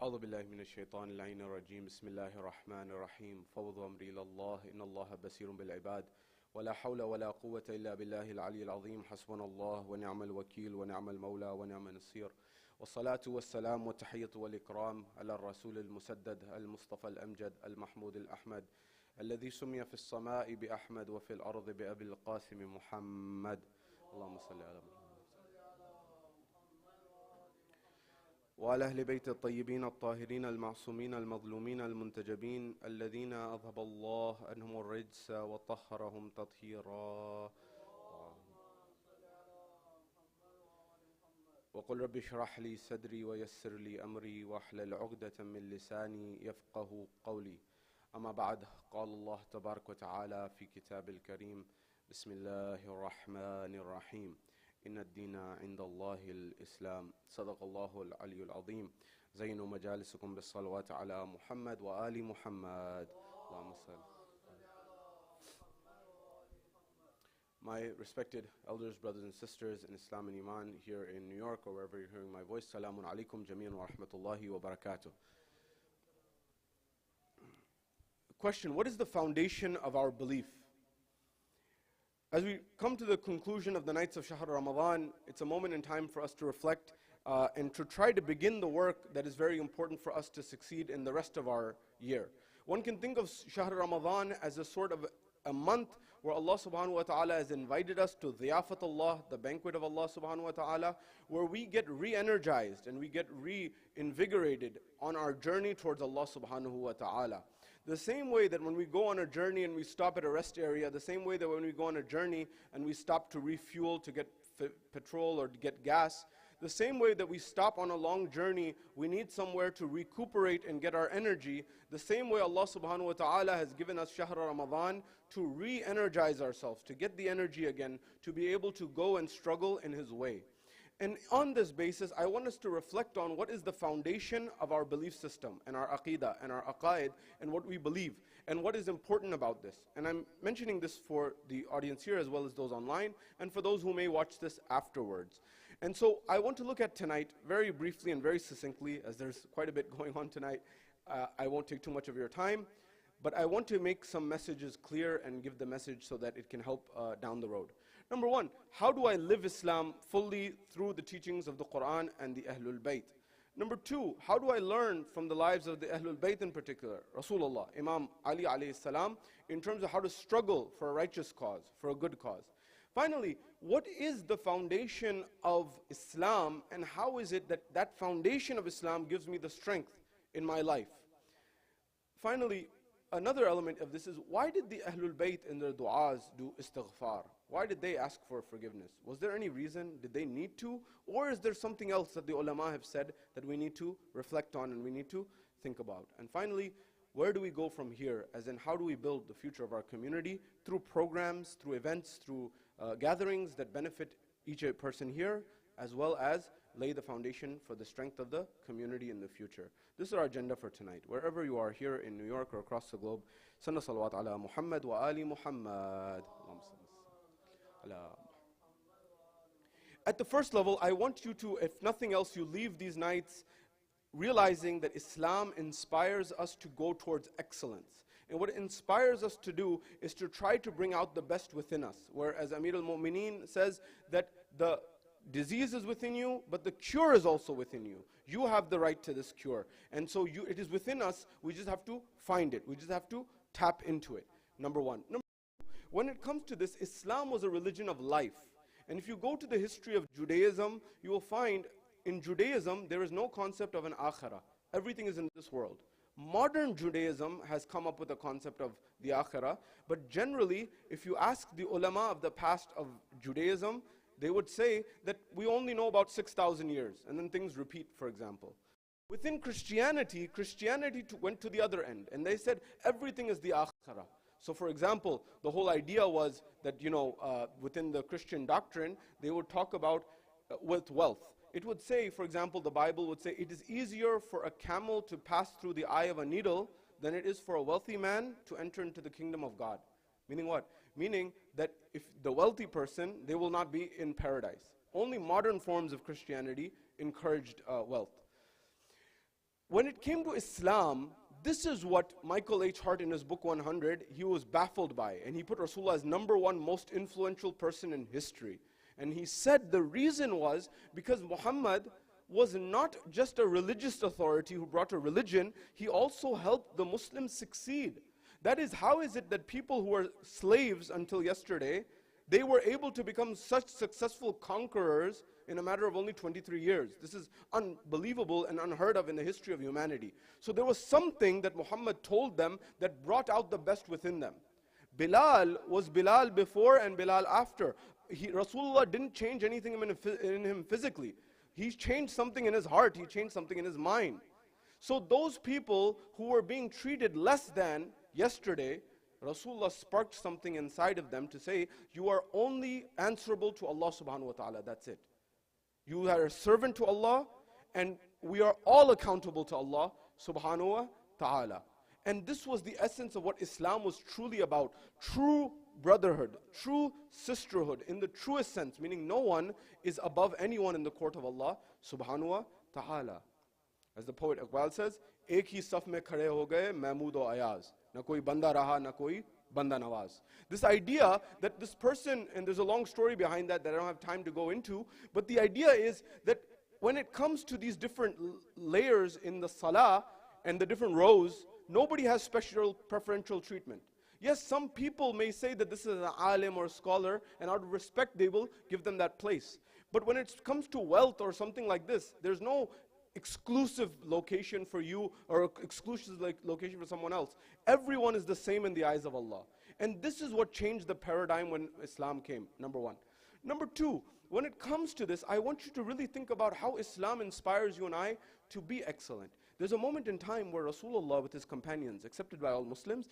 أعوذ بالله من الشيطان اللعين الرجيم بسم الله الرحمن الرحيم فوض أمري إلى الله إن الله بصير بالعباد ولا حول ولا قوة إلا بالله العلي العظيم حسبنا الله ونعم الوكيل ونعم المولى ونعم النصير والصلاة والسلام والتحية والإكرام على الرسول المسدد المصطفى الأمجد المحمود الأحمد الذي سمي في السماء بأحمد وفي الأرض بأبي القاسم محمد اللهم صل على محمد وعلى أهل بيت الطيبين الطاهرين المعصومين المظلومين المنتجبين الذين أذهب الله عنهم الرجس وطهرهم تطهيرا وقل رب اشرح لي صدري ويسر لي أمري واحلل عقدة من لساني يفقه قولي أما بعد قال الله تبارك وتعالى في كتاب الكريم بسم الله الرحمن الرحيم إن الدين عند الله الإسلام صدق الله العلي العظيم زينوا مجالسكم بالصلوات على محمد وآل محمد اللهم صل. My respected elders, brothers and sisters in Islam and Iman here in New York or wherever you're hearing my voice, Salamun alaikum jami'an wa rahmatullahi wa barakatuh. Question: what is the foundation of our belief? As we come to the conclusion of the nights of Shahr Ramadan, it's a moment in time for us to reflect and to try to begin the work that is very important for us to succeed in the rest of our year. One can think of Shahr Ramadan as a sort of a month where Allah subhanahu wa ta'ala has invited us to Dhiyafat Allah, the banquet of Allah subhanahu wa ta'ala, where we get re-energized and we get reinvigorated on our journey towards Allah subhanahu wa ta'ala. The same way that when we go on a journey and we stop at a rest area, the same way that when we go on a journey and we stop to refuel, to get petrol or to get gas, the same way that we stop on a long journey, we need somewhere to recuperate and get our energy. The same way Allah subhanahu wa ta'ala has given us Shahr Ramadan to re-energize ourselves, to get the energy again, to be able to go and struggle in His way. And on this basis, I want us to reflect on what is the foundation of our belief system and our aqidah and our aqaid and what we believe and what is important about this. And I'm mentioning this for the audience here as well as those online and for those who may watch this afterwards. And so I want to look at tonight very briefly and very succinctly, as there's quite a bit going on tonight. I won't take too much of your time, but I want to make some messages clear and give the message so that it can help down the road. Number one, how do I live Islam fully through the teachings of the Quran and the Ahlul Bayt? Number two, how do I learn from the lives of the Ahlul Bayt in particular, Rasulullah, Imam Ali alayhi salam, in terms of how to struggle for a righteous cause, for a good cause? Finally, what is the foundation of Islam and how is it that that foundation of Islam gives me the strength in my life? Finally, another element of this is, why did the Ahlul Bayt in their du'as do istighfar? Why did they ask for forgiveness? Was there any reason? Did they need to? Or is there something else that the ulama have said that we need to reflect on and we need to think about? And finally, where do we go from here? As in, how do we build the future of our community through programs, through events, through gatherings that benefit each person here, as well as lay the foundation for the strength of the community in the future. This is our agenda for tonight. Wherever you are here in New York or across the globe, Sanna salawat ala Muhammad wa ali Muhammad. At the first level, I want you to, if nothing else, you leave these nights realizing that Islam inspires us to go towards excellence. And what it inspires us to do is to try to bring out the best within us. Whereas Amir al-Mu'mineen says that the disease is within you, but the cure is also within you. You have the right to this cure. And so it is within us, we just have to find it. We just have to tap into it, number one. Number two, when it comes to this, Islam was a religion of life. And if you go to the history of Judaism, you will find in Judaism, there is no concept of an akhirah. Everything is in this world. Modern Judaism has come up with a concept of the akhirah, but generally, if you ask the ulama of the past of Judaism, they would say that we only know about 6,000 years, and then things repeat, for example. Within Christianity, went to the other end, and they said everything is the akhirah. So for example, the whole idea was that, within the Christian doctrine, they would talk about with wealth. It would say, for example, the Bible would say, it is easier for a camel to pass through the eye of a needle than it is for a wealthy man to enter into the kingdom of God. Meaning what? Meaning that if the wealthy person, they will not be in paradise. Only modern forms of Christianity encouraged wealth. When it came to Islam, this is what Michael H. Hart in his book 100, he was baffled by. And he put Rasulullah as #1 most influential person in history. And he said the reason was because Muhammad was not just a religious authority who brought a religion, he also helped the Muslims succeed. That is, how is it that people who were slaves until yesterday, they were able to become such successful conquerors in a matter of only 23 years. This is unbelievable and unheard of in the history of humanity. So there was something that Muhammad told them that brought out the best within them. Bilal was Bilal before and Bilal after. Rasulullah didn't change anything in him physically. He changed something in his heart. He changed something in his mind. So those people who were being treated less than yesterday, Rasulullah sparked something inside of them to say, you are only answerable to Allah subhanahu wa ta'ala, that's it. You are a servant to Allah, and we are all accountable to Allah subhanahu wa ta'ala. And this was the essence of what Islam was truly about. True brotherhood, true sisterhood, in the truest sense, meaning no one is above anyone in the court of Allah subhanahu wa ta'ala. As the poet Iqbal says, Ek hi saf mein khade ho gaye Mahmood o Ayaz. Na koi banda raha, na koi banda nawaz. This idea that this person, and there's a long story behind that I don't have time to go into, but the idea is that when it comes to these different layers in the salah and the different rows, nobody has special preferential treatment. Yes, some people may say that this is an alim or a scholar, and out of respect they will give them that place. But when it comes to wealth or something like this, there's no exclusive location for you or exclusive location for someone else. Everyone is the same in the eyes of Allah. And this is what changed the paradigm when Islam came, #1. #2, when it comes to this, I want you to really think about how Islam inspires you and I to be excellent. There's a moment in time where Rasulullah with his companions, accepted by all Muslims,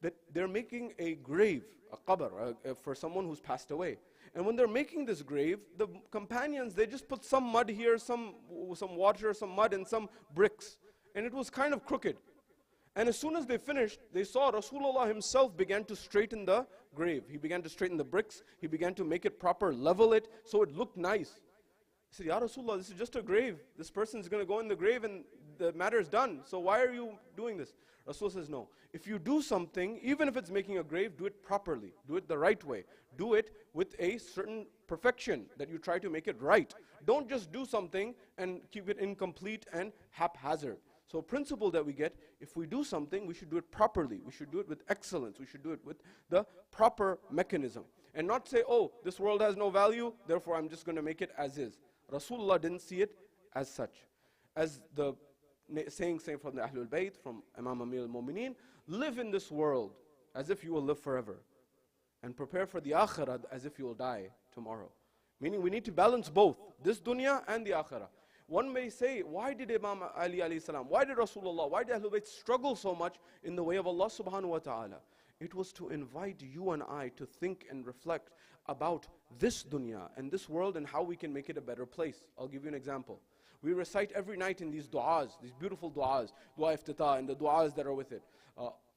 that they're making a grave, a qabr, for someone who's passed away. And when they're making this grave, the companions, they just put some mud here, some water, some mud, and some bricks. And it was kind of crooked. And as soon as they finished, they saw Rasulullah himself began to straighten the grave. He began to straighten the bricks. He began to make it proper, level it, so it looked nice. He said, Ya Rasulullah, this is just a grave. This person is going to go in the grave and the matter is done. So why are you doing this? Rasul says, no. If you do something, even if it's making a grave, do it properly. Do it the right way. Do it with a certain perfection that you try to make it right. Don't just do something and keep it incomplete and haphazard. So a principle that we get, if we do something, we should do it properly. We should do it with excellence. We should do it with the proper mechanism. And not say, oh, this world has no value, therefore I'm just going to make it as is. Rasulullah didn't see it as such. As the saying from the Ahlul Bayt, from Imam Amir al-Mu'mineen, live in this world as if you will live forever. And prepare for the akhirah as if you will die tomorrow. Meaning we need to balance both, this dunya and the akhirah. One may say, why did Imam Ali alayhi salam, why did Rasulullah, why did Ahlul Bayt struggle so much in the way of Allah subhanahu wa ta'ala? It was to invite you and I to think and reflect about this dunya and this world and how we can make it a better place. I'll give you an example. We recite every night in these du'as, these beautiful du'as, du'a iftitah, and the du'as that are with it.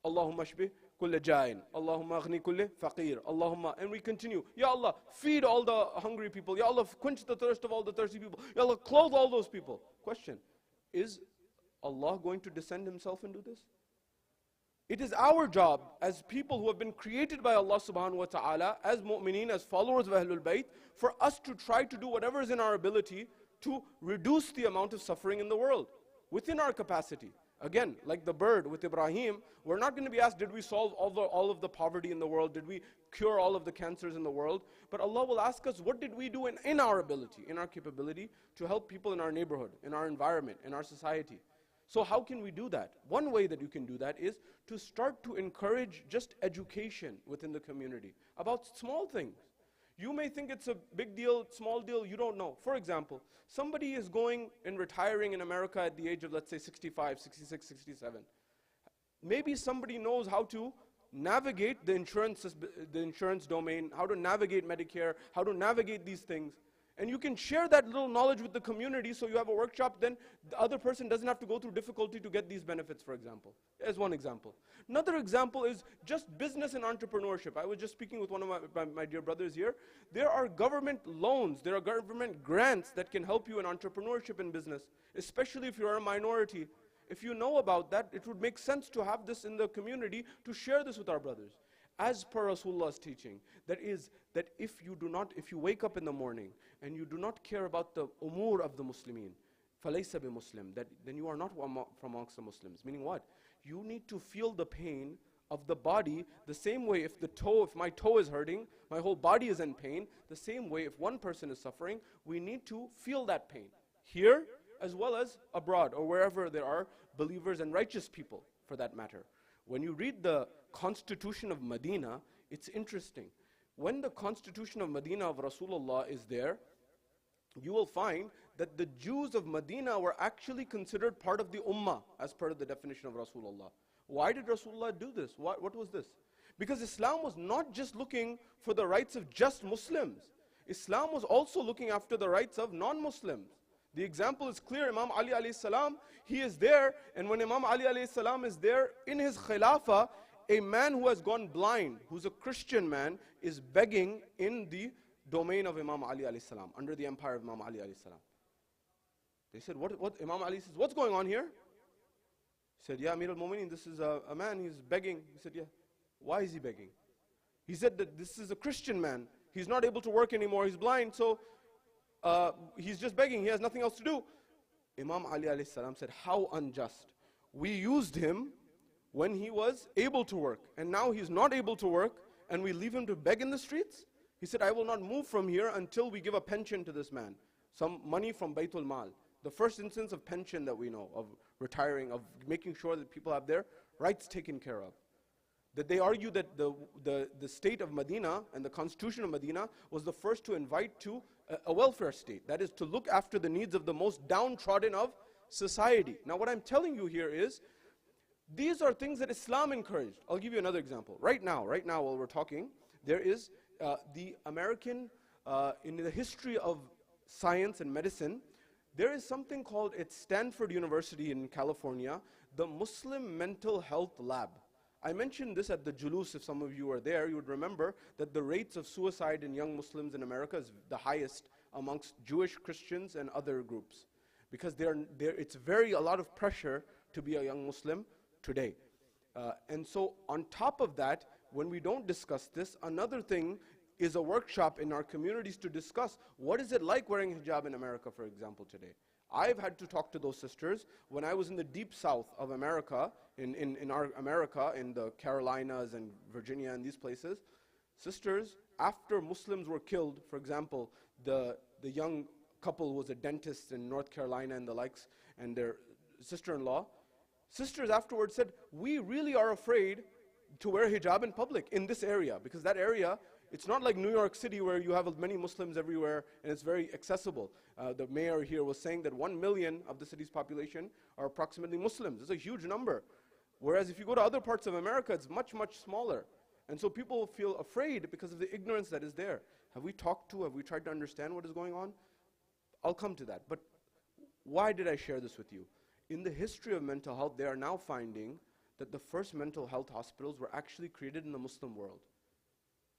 Allahumma shbih kulla jain, Allahumma aghni kulla faqir, Allahumma, and we continue. Ya Allah, feed all the hungry people. Ya Allah, quench the thirst of all the thirsty people. Ya Allah, clothe all those people. Question, is Allah going to descend himself and do this? It is our job as people who have been created by Allah subhanahu wa ta'ala, as mu'mineen, as followers of Ahlul Bayt, for us to try to do whatever is in our ability to reduce the amount of suffering in the world, within our capacity. Again, like the bird with Ibrahim, we're not going to be asked, did we solve all of the poverty in the world? Did we cure all of the cancers in the world? But Allah will ask us, what did we do in our ability, in our capability, to help people in our neighborhood, in our environment, in our society? So how can we do that? One way that you can do that is to start to encourage just education within the community about small things. You may think it's a big deal, small deal, you don't know. For example, somebody is going and retiring in America at the age of, let's say, 65, 66, 67. Maybe somebody knows how to navigate the insurance domain, how to navigate Medicare, how to navigate these things. And you can share that little knowledge with the community, so you have a workshop, then the other person doesn't have to go through difficulty to get these benefits, for example. As one example. Another example is just business and entrepreneurship. I was just speaking with one of my dear brothers here. There are government loans, there are government grants that can help you in entrepreneurship and business, especially if you're a minority. If you know about that, it would make sense to have this in the community, to share this with our brothers. As per Rasulullah's teaching, that is, that if you wake up in the morning and you do not care about the umur of the Muslimin, فَلَيْسَ بِمُسْلِم, then you are not from amongst the Muslims. Meaning what? You need to feel the pain of the body the same way if my toe is hurting, my whole body is in pain. The same way if one person is suffering, we need to feel that pain here as well as abroad or wherever there are believers and righteous people for that matter. When you read the Constitution of Medina, it's interesting. When the Constitution of Medina of Rasulullah is there, you will find that the Jews of Medina were actually considered part of the Ummah as per the definition of Rasulullah. Why did Rasulullah do this? What was this? Because Islam was not just looking for the rights of just Muslims. Islam was also looking after the rights of non-Muslims. The example is clear. Imam Ali alayhi salam, he is there, and when Imam Ali alayhi salam is there, in his khilafah, a man who has gone blind, who's a Christian man, is begging in the domain of Imam Ali alayhi salam, under the empire of Imam Ali alayhi salam. They said, what? Imam Ali says, what's going on here? He said, yeah, Amir al-Mu'mineen, this is a man, he's begging. He said, yeah. Why is he begging? He said that this is a Christian man. He's not able to work anymore, he's blind, so he's just begging, he has nothing else to do. Imam Ali alayhi salam said, how unjust. We used him when he was able to work, and now he's not able to work, and we leave him to beg in the streets? He said, I will not move from here until we give a pension to this man, some money from Baytul Mal. The first instance of pension that we know, of retiring, of making sure that people have their rights taken care of. That they argue that the state of Medina and the Constitution of Medina was the first to invite to a welfare state. That is, to look after the needs of the most downtrodden of society. Now what I'm telling you here is, these are things that Islam encouraged. I'll give you another example. Right now while we're talking, there is the American, in the history of science and medicine, there is something called, at Stanford University in California, the Muslim Mental Health Lab. I mentioned this at the Julus. If some of you are there, you would remember that the rates of suicide in young Muslims in America is the highest amongst Jewish, Christians, and other groups. Because it's a lot of pressure to be a young Muslim today. And so on top of that, when we don't discuss this, another thing is a workshop in our communities to discuss what is it like wearing hijab in America, for example, today. I've had to talk to those sisters when I was in the deep south of America, in our America, in the Carolinas and Virginia and these places. Sisters, after Muslims were killed, for example, the young couple was a dentist in North Carolina and the likes, and their sister-in-law, sisters afterwards said, we really are afraid to wear hijab in public in this area, because that area, it's not like New York City where you have many Muslims everywhere and it's very accessible. The mayor here was saying that 1 million of the city's population are approximately Muslims. It's a huge number. Whereas if you go to other parts of America, it's much, much smaller. And so people feel afraid because of the ignorance that is there. Have we tried to understand what is going on? I'll come to that. But why did I share this with you? In the history of mental health, they are now finding that the first mental health hospitals were actually created in the Muslim world,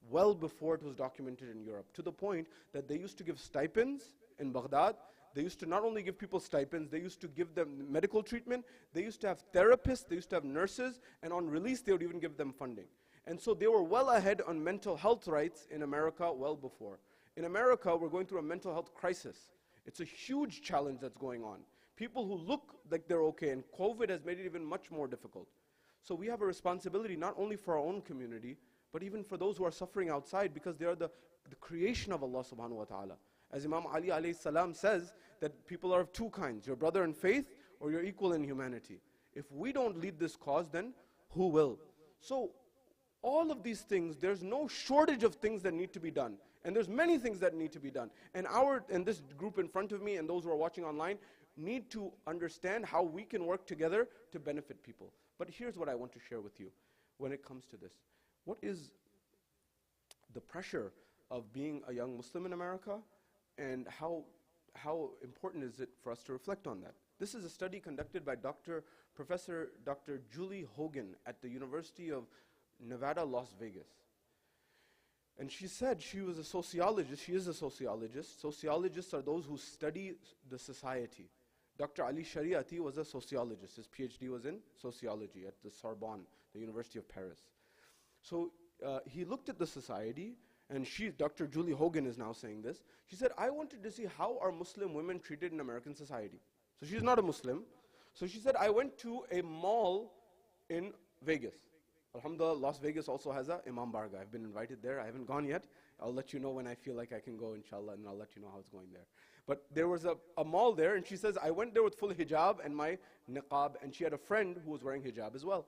well before it was documented in Europe, to the point that they used to give stipends in Baghdad. They used to not only give people stipends, they used to give them medical treatment, they used to have therapists, they used to have nurses, and on release they would even give them funding. And so they were well ahead on mental health rights in America well before. In America, we're going through a mental health crisis. It's a huge challenge that's going on. People who look like they're okay, and COVID has made it even much more difficult. So we have a responsibility not only for our own community, but even for those who are suffering outside, because they are the creation of Allah subhanahu wa ta'ala. As Imam Ali alayhi salam says, that people are of two kinds, your brother in faith or your equal in humanity. If we don't lead this cause, then who will? So all of these things, there's no shortage of things that need to be done. And there's many things that need to be done. And this group in front of me and those who are watching online need to understand how we can work together to benefit people. But here's what I want to share with you when it comes to this. What is the pressure of being a young Muslim in America, and how important is it for us to reflect on that? This is a study conducted by Professor Dr. Julie Hogan at the University of Nevada, Las Vegas. And she said she was a sociologist. She is a sociologist. Sociologists are those who study the society. Dr. Ali Shariati was a sociologist. His PhD was in sociology at the Sorbonne, the University of Paris. So he looked at the society, and Dr. Julie Hogan is now saying this. She said, I wanted to see how are Muslim women treated in American society. So she's not a Muslim. So she said, I went to a mall in Vegas. Alhamdulillah, Las Vegas also has a Imam Barga. I've been invited there. I haven't gone yet. I'll let you know when I feel like I can go, inshallah, and I'll let you know how it's going there. But there was a mall there, and she says, I went there with full hijab and my niqab, and she had a friend who was wearing hijab as well.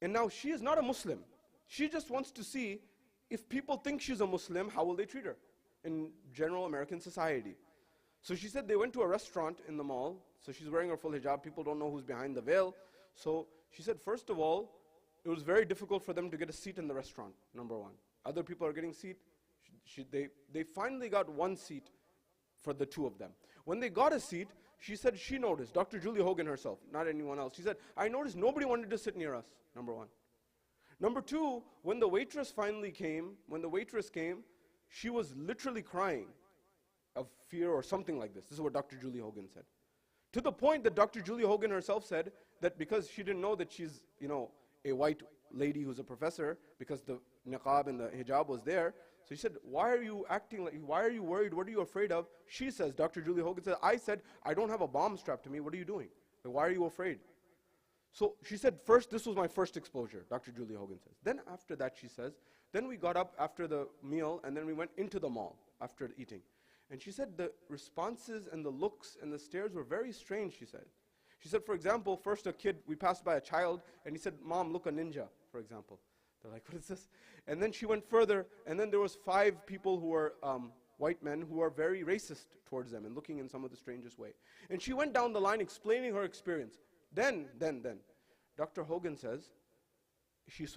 And now she is not a Muslim. She just wants to see if people think she's a Muslim, how will they treat her in general American society. So she said they went to a restaurant in the mall. So she's wearing her full hijab. People don't know who's behind the veil. So she said, first of all, it was very difficult for them to get a seat in the restaurant, number one. Other people are getting seat. They finally got one seat for the two of them. When they got a seat, she said she noticed, Dr. Julie Hogan herself, not anyone else. She said, I noticed nobody wanted to sit near us, number one. Number two, when the waitress came, she was literally crying of fear or something like this. This is what Dr. Julie Hogan said. To the point that Dr. Julie Hogan herself said that because she didn't know that she's, a white lady who's a professor, because the niqab and the hijab was there. So she said, why are you worried? What are you afraid of? She says, Dr. Julie Hogan said, I said, I don't have a bomb strapped to me. What are you doing? Like, why are you afraid? So she said, first, this was my first exposure, Dr. Julie Hogan says. Then after that, she says, then we got up after the meal, and then we went into the mall after eating. And she said the responses and the looks and the stares were very strange, she said. She said, for example, first a kid, we passed by a child, and he said, Mom, look, a ninja, for example. They're like, what is this? And then she went further, and then there was 5 people who were white men who are very racist towards them and looking in some of the strangest way. And she went down the line explaining her experience. Then, Dr. Hogan says, she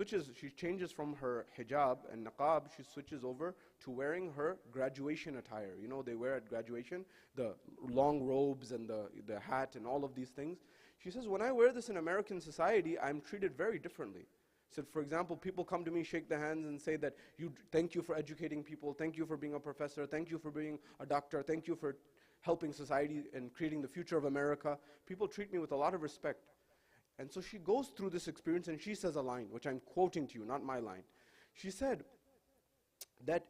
changes from her hijab and niqab, she switches over to wearing her graduation attire. You know, they wear at graduation, the long robes and the hat and all of these things. She says, when I wear this in American society, I'm treated very differently. So, for example, people come to me, shake their hands and say that, thank you for educating people, thank you for being a professor, thank you for being a doctor, thank you for helping society and creating the future of America. People treat me with a lot of respect. And so she goes through this experience and she says a line, which I'm quoting to you, not my line. She said that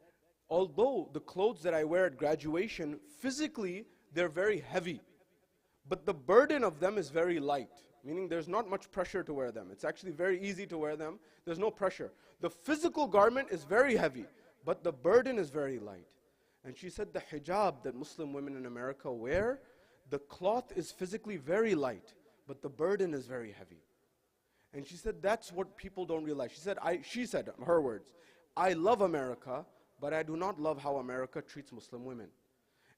although the clothes that I wear at graduation, physically, they're very heavy, but the burden of them is very light, meaning there's not much pressure to wear them. It's actually very easy to wear them. There's no pressure. The physical garment is very heavy, but the burden is very light. And she said the hijab that Muslim women in America wear, the cloth is physically very light, but the burden is very heavy. And she said that's what people don't realize. She said, her words, I love America, but I do not love how America treats Muslim women.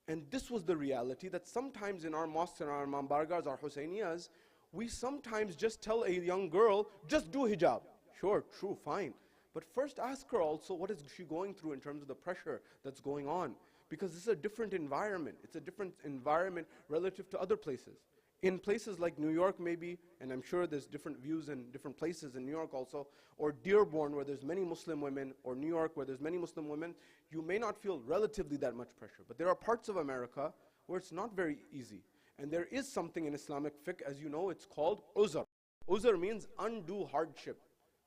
And this was the reality that sometimes in our mosques and our Imam Bargas, our Hussainiyas, we sometimes just tell a young girl, just do hijab. Sure, true, fine. But first ask her also, what is she going through in terms of the pressure that's going on? Because this is a different environment. It's a different environment relative to other places. In places like New York maybe, and I'm sure there's different views in different places in New York also, or Dearborn where there's many Muslim women, or New York where there's many Muslim women, you may not feel relatively that much pressure. But there are parts of America where it's not very easy. And there is something in Islamic fiqh, as you know, it's called uzr. Uzr means undue hardship,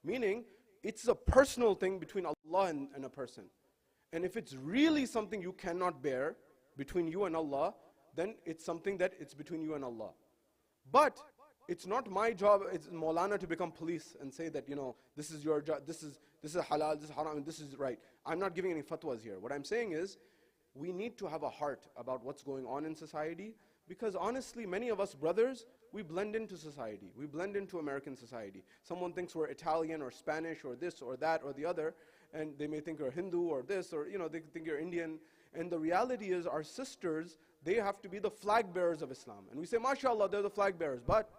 meaning it's a personal thing between Allah and a person. And if it's really something you cannot bear between you and Allah, then it's something that it's between you and Allah. But it's not my job, it's Maulana to become police and say that, this is your job, this is halal, this is haram, and this is right. I'm not giving any fatwas here. What I'm saying is, we need to have a heart about what's going on in society, because honestly, many of us brothers, we blend into society. We blend into American society. Someone thinks we're Italian or Spanish or this or that or the other, and they may think you're Hindu or this, or they think you're Indian. And the reality is our sisters, they have to be the flag bearers of Islam. And we say, mashallah, they're the flag bearers. But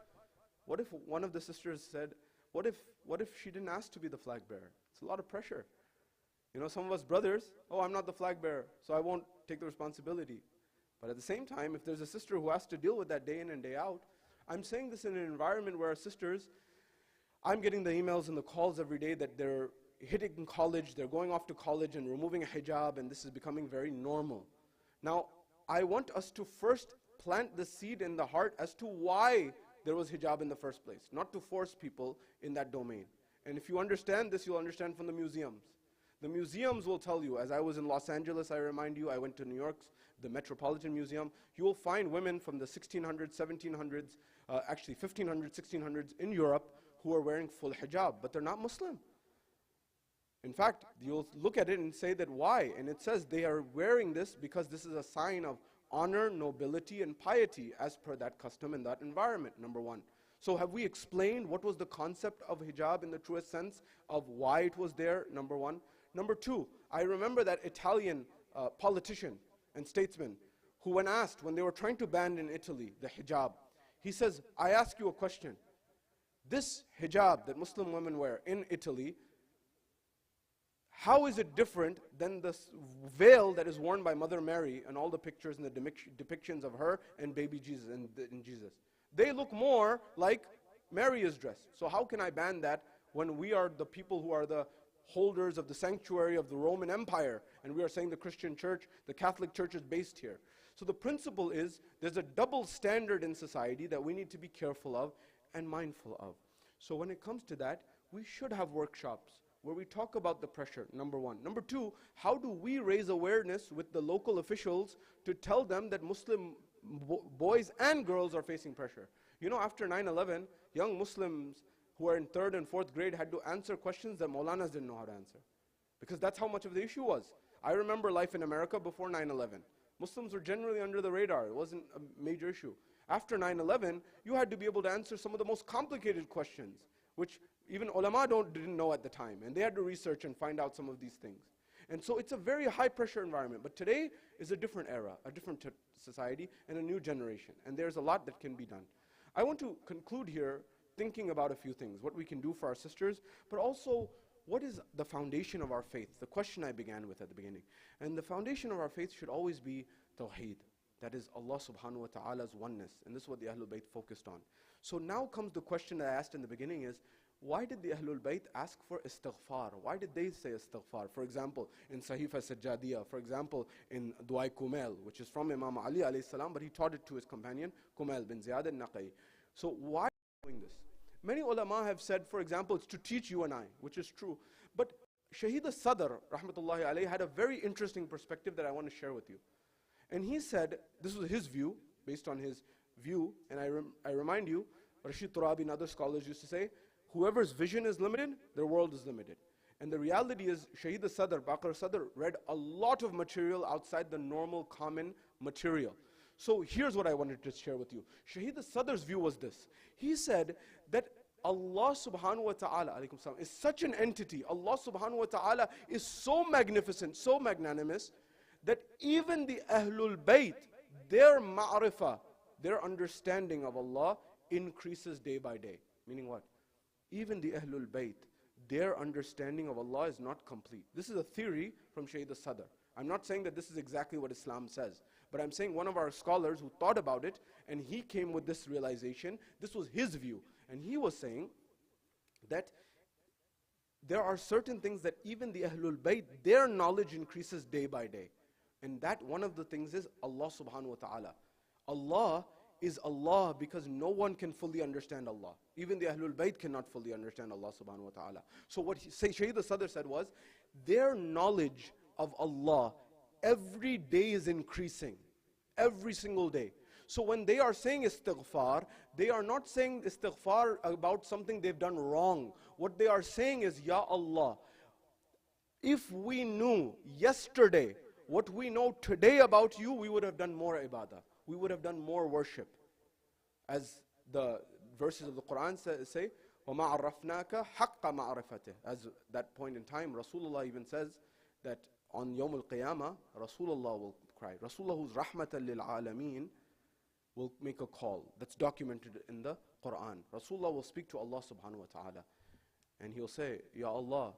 what if one of the sisters said, what if she didn't ask to be the flag bearer? It's a lot of pressure. Some of us brothers, I'm not the flag bearer, so I won't take the responsibility. But at the same time, if there's a sister who has to deal with that day in and day out, I'm saying this in an environment where our sisters, I'm getting the emails and the calls every day that they're hitting college, they're going off to college and removing a hijab, and this is becoming very normal. Now, I want us to first plant the seed in the heart as to why there was hijab in the first place, not to force people in that domain. And if you understand this, you'll understand from the museums. The museums will tell you, as I was in Los Angeles, I remind you, I went to New York's, the Metropolitan Museum, you will find women from the 1600s, 1700s, actually 1500s, 1600s in Europe who are wearing full hijab, but they're not Muslim. In fact, you'll look at it and say that why? And it says they are wearing this because this is a sign of honor, nobility, and piety as per that custom in that environment, number one. So have we explained what was the concept of hijab in the truest sense of why it was there, number one? Number two, I remember that Italian politician and statesman who when asked, when they were trying to ban in Italy the hijab, he says, I ask you a question. This hijab that Muslim women wear in Italy, how is it different than the veil that is worn by Mother Mary and all the pictures and the depictions of her and baby Jesus and Jesus? They look more like Mary is dressed. So how can I ban that when we are the people who are the holders of the sanctuary of the Roman Empire, and we are saying the Christian church, the Catholic church is based here? So the principle is there's a double standard in society that we need to be careful of and mindful of. So when it comes to that, we should have workshops where we talk about the pressure, number one. Number two, how do we raise awareness with the local officials to tell them that Muslim boys and girls are facing pressure? You know, after 9/11, young Muslims who are in 3rd and 4th grade had to answer questions that Maulanas didn't know how to answer, because that's how much of the issue was. I remember life in America before 9/11. Muslims were generally under the radar. It wasn't a major issue. After 9/11, you had to be able to answer some of the most complicated questions, which even ulama didn't know at the time, and they had to research and find out some of these things. And so it's a very high pressure environment. But today is a different era, a different society, and a new generation. And there's a lot that can be done. I want to conclude here thinking about a few things, what we can do for our sisters, but also what is the foundation of our faith? The question I began with at the beginning. And the foundation of our faith should always be Tawheed. That is Allah subhanahu wa ta'ala's oneness. And this is what the Ahlul Bayt focused on. So now comes the question that I asked in the beginning is, why did the Ahlul Bayt ask for istighfar? Why did they say istighfar? For example, in Sahifa Sajjadiyah, for example, in Du'ai Kumail, which is from Imam Ali alayhi salam, but he taught it to his companion, Kumail bin Ziyad al-Naqai. So why are we doing this? Many ulama have said, for example, it's to teach you and I, which is true. But Shaheed al-Sadr, rahmatullahi alayhi, had a very interesting perspective that I want to share with you. And he said, this was his view, based on his view, and I remind you, Rashid Turabi and other scholars used to say, whoever's vision is limited, their world is limited. And the reality is, Shaheed al-Sadr, Baqir al-Sadr, read a lot of material outside the normal common material. So here's what I wanted to share with you. Shaheed al-Sadr's view was this. He said that Allah subhanahu wa ta'ala alaykum salam, is such an entity. Allah subhanahu wa ta'ala is so magnificent, so magnanimous, that even the Ahlul Bayt, their ma'rifah, their understanding of Allah increases day by day. Meaning what? Even the Ahlul Bayt, their understanding of Allah is not complete. This is a theory from Shaheed al-Sadr. I'm not saying that this is exactly what Islam says, but I'm saying one of our scholars who thought about it, and he came with this realization, this was his view. And he was saying that there are certain things that even the Ahlul Bayt, their knowledge increases day by day. And that one of the things is Allah subhanahu wa ta'ala. Allah is Allah because no one can fully understand Allah. Even the Ahlul Bayt cannot fully understand Allah subhanahu wa ta'ala. So what Shaheed al-Sadr said was, their knowledge of Allah every day is increasing. Every single day. So when they are saying istighfar, they are not saying istighfar about something they've done wrong. What they are saying is, Ya Allah, if we knew yesterday what we know today about you, we would have done more ibadah. We would have done more worship. As the verses of the Quran say, وَمَا عَرَّفْنَاكَ حَقَّ مَعْرِفَتِهِ. As that point in time, Rasulullah even says that on Yawm al-Qiyamah, Rasulullah will cry. Rasulullah, who's rahmatan lil alameen, will make a call. That's documented in the Quran. Rasulullah will speak to Allah subhanahu wa ta'ala. And he'll say, Ya Allah,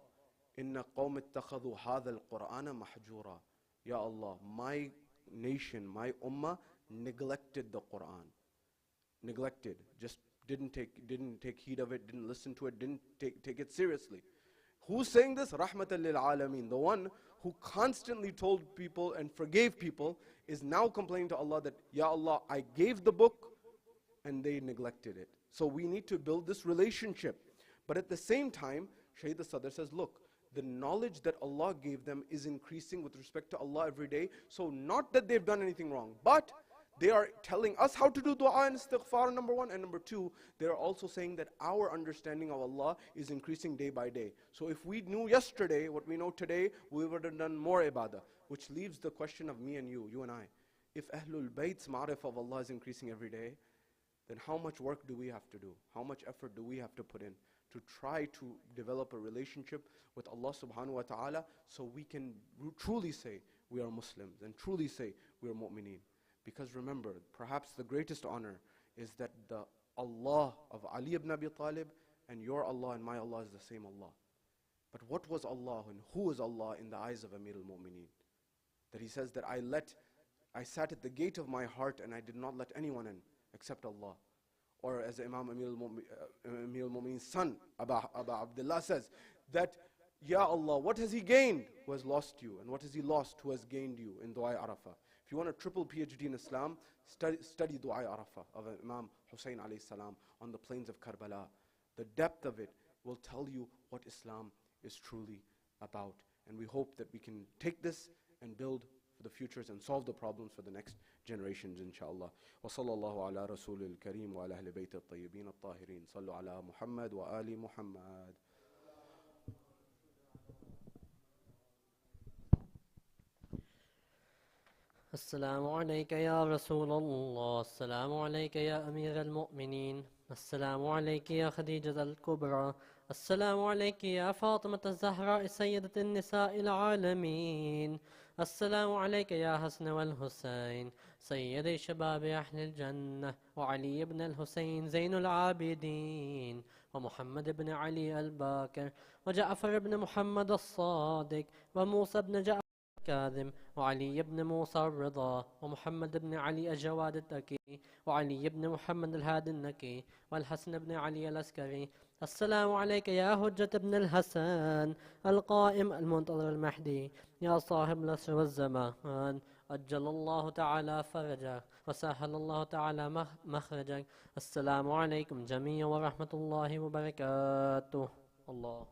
inna qawm ittakhadhu hadha al-Qur'ana mahjura. Ya Allah, my nation, my ummah neglected the Quran. Neglected. Just didn't take heed of it, didn't listen to it, didn't take it seriously. Who's saying this? Rahmatan lil alameen. The one who constantly told people and forgave people is now complaining to Allah that, Ya Allah, I gave the book and they neglected it. So we need to build this relationship. But at the same time, Shaykh al-Sadr says, look, the knowledge that Allah gave them is increasing with respect to Allah every day. So not that they've done anything wrong, but they are telling us how to do dua and istighfar, number one. And number two, they are also saying that our understanding of Allah is increasing day by day. So if we knew yesterday what we know today, we would have done more ibadah. Which leaves the question of me and you and I. If Ahlul Bayt's ma'rif of Allah is increasing every day, then how much work do we have to do? How much effort do we have to put in to try to develop a relationship with Allah subhanahu wa ta'ala, so we can truly say we are Muslims and truly say we are mu'mineen? Because remember, perhaps the greatest honor is that the Allah of Ali ibn Abi Talib and your Allah and my Allah is the same Allah. But what was Allah and who is Allah in the eyes of Amir al-Mu'mineen? That he says that I sat at the gate of my heart and I did not let anyone in except Allah. Or as Imam Amir al-Mu'mineen's son, Abu Abdullah says, that, Ya Allah, what has he gained who has lost you? And what has he lost who has gained you in Dua Arafah? If you want a triple PhD in Islam, study Dua Arafah of Imam Hussein alayhi salam on the plains of Karbala. The depth of it will tell you what Islam is truly about. And we hope that we can take this and build for the futures and solve the problems for the next generations, inshallah. Wa sallallahu ala rasulil kareem wa ala ahli bayt at-tayyibin at-tahirin. Sallu ala Muhammad wa ali Muhammad. السلام عليك يا رسول الله، السلام عليك يا أمير المؤمنين، السلام عليك يا خديجة الكبرى، السلام عليك يا فاطمة الزهراء سيدة النساء العالمين، السلام عليك يا حسن والحسين سيدي شباب أهل الجنة، وعلي بن الحسين زين العابدين، ومحمد بن علي الباكر، وجعفر بن محمد الصادق، وموسى بن جعفر الكاظم، وعلي بن موسى الرضا، ومحمد بن علي الجواد التكي، وعلي بن محمد الهادي النكي، والحسن بن علي العسكري. السلام عليك يا حجة بن الحسن القائم المنتظر المهدي، يا صاحب العصر والزمان، أجل الله تعالى فرجك وسهل الله تعالى مخرجك. السلام عليكم جميعا ورحمة الله وبركاته. الله